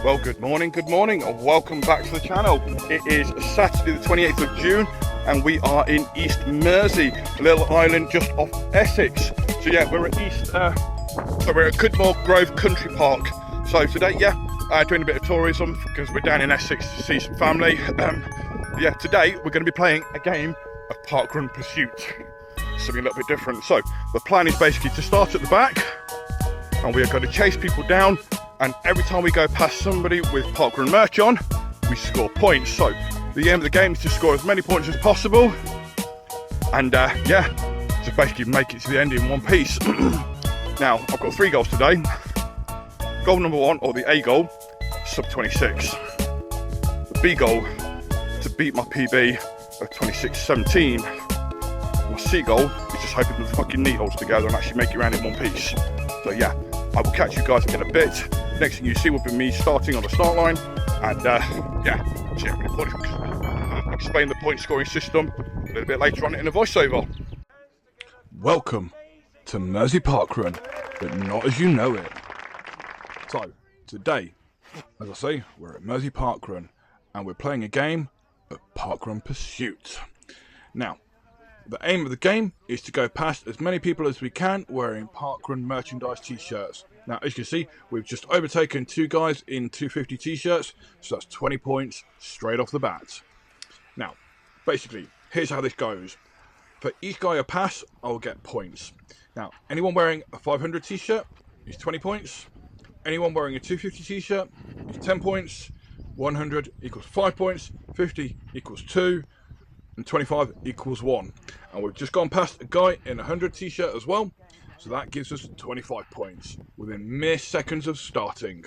Well, good morning, and welcome back to the channel. It is Saturday the 28th of June, and we are in East Mersea, a little island just off Essex. So yeah, we're at Cudmore Grove Country Park. So today, doing a bit of tourism because we're down in Essex to see some family. Today we're going to be playing a game of Parkrun Pursuit, something a little bit different. So the plan is basically to start at the back, and we are going to chase people down. And every time we go past somebody with Parkrun merch on, we score points. So the aim of the game is to score as many points as possible, and just basically make it to the end in one piece. Now, I've got 3 goals today. Goal number 1, or the A goal, sub 26. The B goal, to beat my PB of 26.17. My C goal is just hoping the fucking knee holds together and actually make it around in one piece. So yeah, I will catch you guys in a bit. Next thing you see will be me starting on the start line, and explain the point scoring system a little bit later on in a voiceover. Welcome to Mersea Parkrun, but not as you know it. So today, as I say, we're at Mersea Parkrun, and we're playing a game of Parkrun Pursuit. Now, the aim of the game is to go past as many people as we can wearing Parkrun merchandise t-shirts. Now, as you can see, we've just overtaken 2 guys in 250 t-shirts, so that's 20 points straight off the bat. Now, basically, here's how this goes. For each guy I pass, I'll get points. Now, anyone wearing a 500 t-shirt is 20 points. Anyone wearing a 250 t-shirt is 10 points. 100 equals 5 points. 50 equals 2. And 25 equals 1. And we've just gone past a guy in a 100 t-shirt as well, so that gives us 25 points within mere seconds of starting.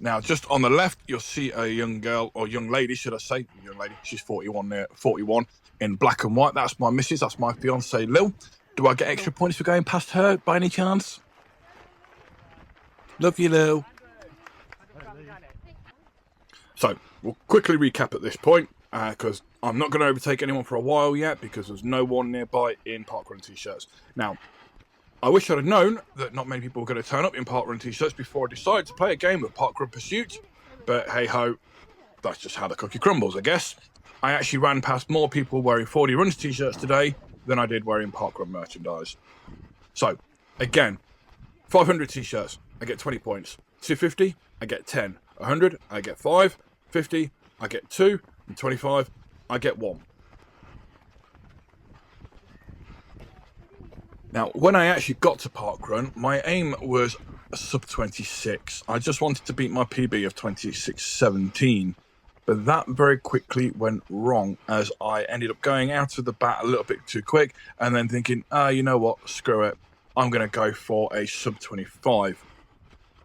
Now, just on the left, you'll see a young girl, or young lady, should I say, young lady, she's 41 there, 41, in black and white. That's my missus, that's my fiance Lil. Do I get extra points for going past her by any chance? Love you, Lil. So, we'll quickly recap at this point, because I'm not going to overtake anyone for a while yet, because there's no one nearby in Parkrun t-shirts. Now, I wish I'd have known that not many people were going to turn up in Parkrun t-shirts before I decided to play a game of Parkrun Pursuit, but hey ho, that's just how the cookie crumbles, I guess. I actually ran past more people wearing 40 Runs t-shirts today than I did wearing Parkrun merchandise. So, again, 500 t-shirts, I get 20 points. 250, I get 10. 100, I get 5. 50, I get 2. And 25, I get 1. Now, when I actually got to Parkrun, my aim was a sub 26. I just wanted to beat my PB of 26.17. But that very quickly went wrong, as I ended up going out of the bat a little bit too quick, and then thinking, you know what, screw it. I'm going to go for a sub 25.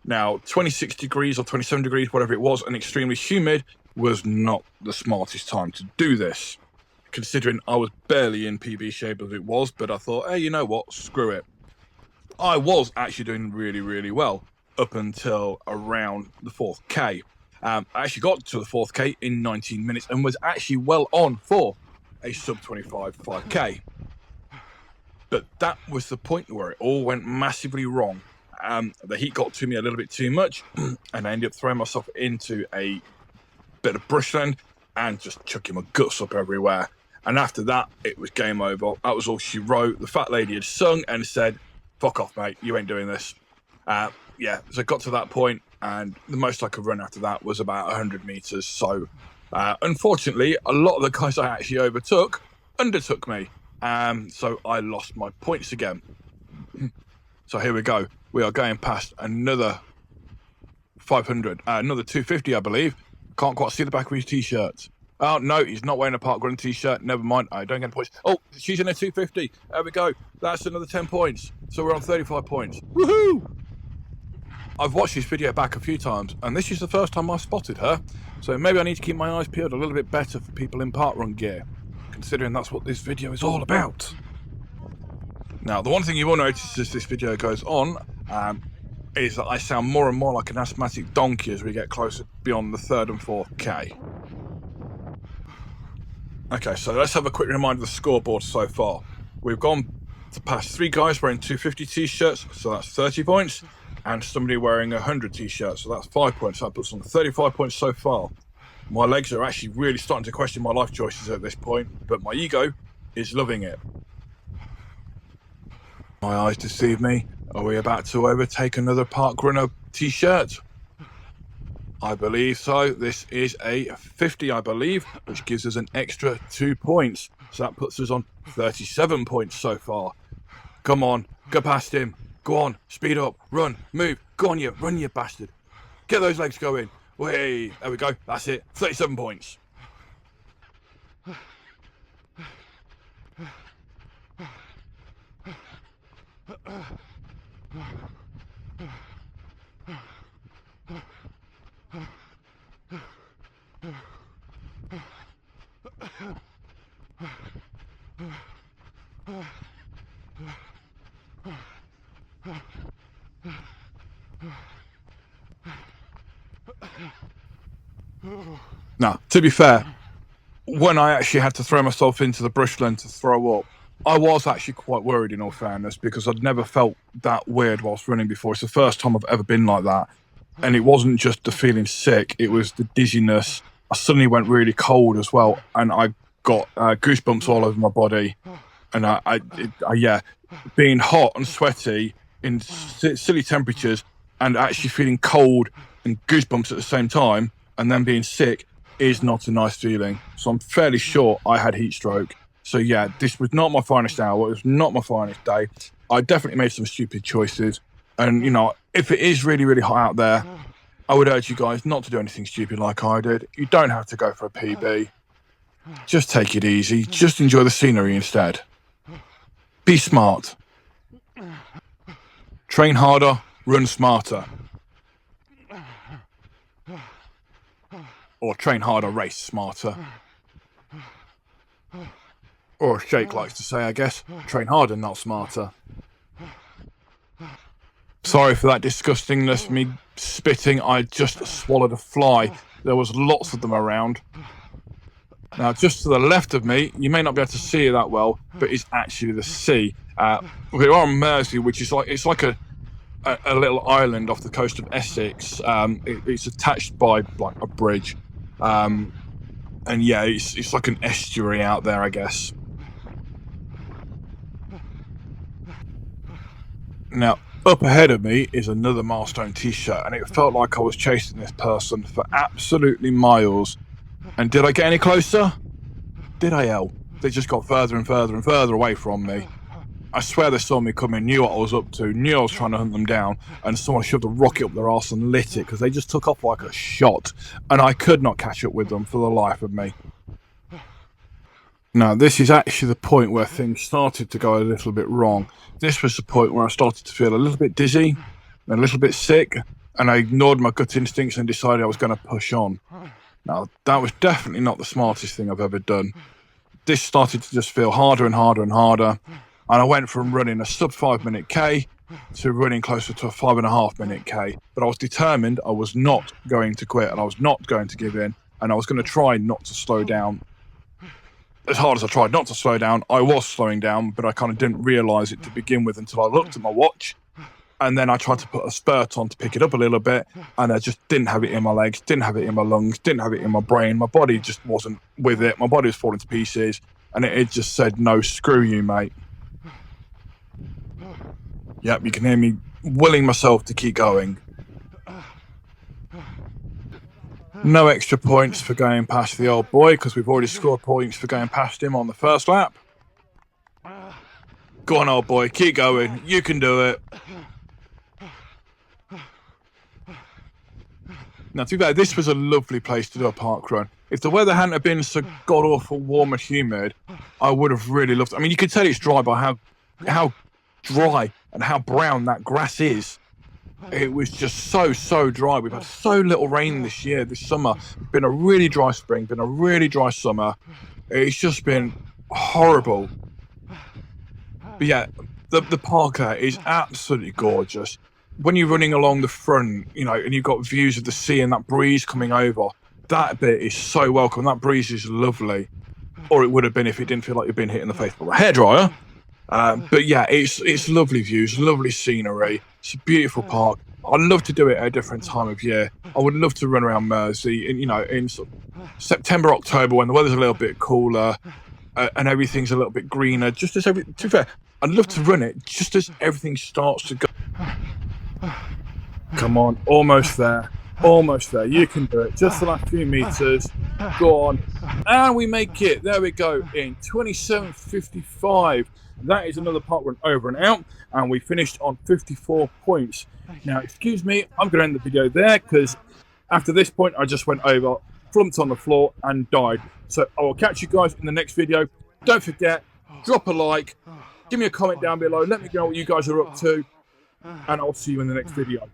Now, 26 degrees or 27 degrees, whatever it was, and extremely humid, was not the smartest time to do this, considering I was barely in PB shape as it was. But I thought, hey, you know what, screw it. I was actually doing really, really well up until around the 4th K. I actually got to the 4th K in 19 minutes and was actually well on for a sub 25 5K. But that was the point where it all went massively wrong. The heat got to me a little bit too much, and I ended up throwing myself into a bit of brushland and just chucking my guts up everywhere. And after that, it was game over. That was all she wrote. The fat lady had sung and said, fuck off, mate, you ain't doing this. So I got to that point, and the most I could run after that was about 100 meters. So unfortunately, a lot of the guys I actually overtook undertook me. So I lost my points again. So here we go. We are going past another 500, another 250, I believe. Can't quite see the back of his t-shirt. Oh, no, he's not wearing a Parkrun t-shirt. Never mind, I don't get points. Oh, she's in a 250. There we go. That's another 10 points. So we're on 35 points. Woohoo! I've watched this video back a few times, and this is the first time I've spotted her. So maybe I need to keep my eyes peeled a little bit better for people in Parkrun gear, considering that's what this video is all about. Now, the one thing you will notice as this video goes on is that I sound more and more like an asthmatic donkey as we get closer beyond the 3rd and 4th K. Okay, so let's have a quick reminder of the scoreboard so far. We've gone to pass 3 guys wearing 250 t-shirts, so that's 30 points. and somebody wearing a 100 t-shirt. So that's 5 points. That puts on 35 points so far. My legs are actually really starting to question my life choices at this point, but my ego is loving it. My eyes deceive me. Are we about to overtake another Parkrunner t-shirt? I believe so. This is a 50, I believe, which gives us an extra 2 points. So that puts us on 37 points so far. Come on, go past him. Go on, speed up, run, move. Go on, run, you bastard. Get those legs going. Way, there we go. That's it. 37 points. Now, to be fair, when I actually had to throw myself into the bushland to throw up, I was actually quite worried, in all fairness, because I'd never felt that weird whilst running before. It's the first time I've ever been like that. And it wasn't just the feeling sick, it was the dizziness. I suddenly went really cold as well, and I got goosebumps all over my body. And yeah, being hot and sweaty in silly temperatures and actually feeling cold and goosebumps at the same time, and then being sick is not a nice feeling. So I'm fairly sure I had heat stroke. So yeah, this was not my finest hour. It was not my finest day. I definitely made some stupid choices. And, you know, if it is really, really hot out there, I would urge you guys not to do anything stupid like I did. You don't have to go for a PB. Just take it easy. Just enjoy the scenery instead. Be smart. Train harder, run smarter. Or train harder, race smarter. Or as Jake likes to say, I guess, train harder, not smarter. Sorry for that disgustingness, me spitting. I just swallowed a fly. There was lots of them around. Now, just to the left of me, you may not be able to see it that well, but it's actually the sea. We're on Mersea, which is like a little island off the coast of Essex. It's attached by like a bridge, and yeah, it's like an estuary out there, I guess. Now, up ahead of me is another milestone t-shirt, and it felt like I was chasing this person for absolutely miles. And did I get any closer? Did I, hell? They just got further and further and further away from me. I swear they saw me coming, knew what I was up to, knew I was trying to hunt them down, and someone shoved a rocket up their arse and lit it, because they just took off like a shot, and I could not catch up with them for the life of me. Now, this is actually the point where things started to go a little bit wrong. This was the point where I started to feel a little bit dizzy, a little bit sick, and I ignored my gut instincts and decided I was going to push on. Now, that was definitely not the smartest thing I've ever done. This started to just feel harder and harder and harder, and I went from running a sub 5 minute K to running closer to a 5.5 minute K. But I was determined I was not going to quit, and I was not going to give in, and I was going to try not to slow down. As hard as I tried not to slow down, I was slowing down, but I kind of didn't realise it to begin with until I looked at my watch. And then I tried to put a spurt on to pick it up a little bit, and I just didn't have it in my legs, didn't have it in my lungs, didn't have it in my brain. My body just wasn't with it. My body was falling to pieces, and it just said, no, screw you, mate. Yep, you can hear me willing myself to keep going. No extra points for going past the old boy, because we've already scored points for going past him on the first lap. Go on, old boy, keep going. You can do it. Now, to be fair, this was a lovely place to do a parkrun. If the weather hadn't have been so god-awful warm and humid, I would have really loved it. I mean, you could tell it's dry by how dry and how brown that grass is. It was just so dry. We've had so little rain this summer. It's been a really dry spring, been a really dry summer. It's just been horrible. But yeah, the park there is absolutely gorgeous. When you're running along the front, you know, and you've got views of the sea and that breeze coming over, that bit is so welcome. That breeze is lovely. Or it would have been if it didn't feel like you've been hit in the face by a hairdryer. But yeah, it's lovely views, lovely scenery. It's a beautiful park. I'd love to do it at a different time of year. I would love to run around Mersea in, you know, in sort of September, October, when the weather's a little bit cooler and everything's a little bit greener. Just as to be fair, I'd love to run it just as everything starts to go. Come on, almost there. Almost there. You can do it. Just the last few meters. Go on. And we make it. There we go. In 27:55. That is another parkrun over and out. And we finished on 54 points. Now, excuse me, I'm going to end the video there because after this point, I just went over, flumped on the floor and died. So I will catch you guys in the next video. Don't forget, drop a like, give me a comment down below. Let me know what you guys are up to. And I'll see you in the next video.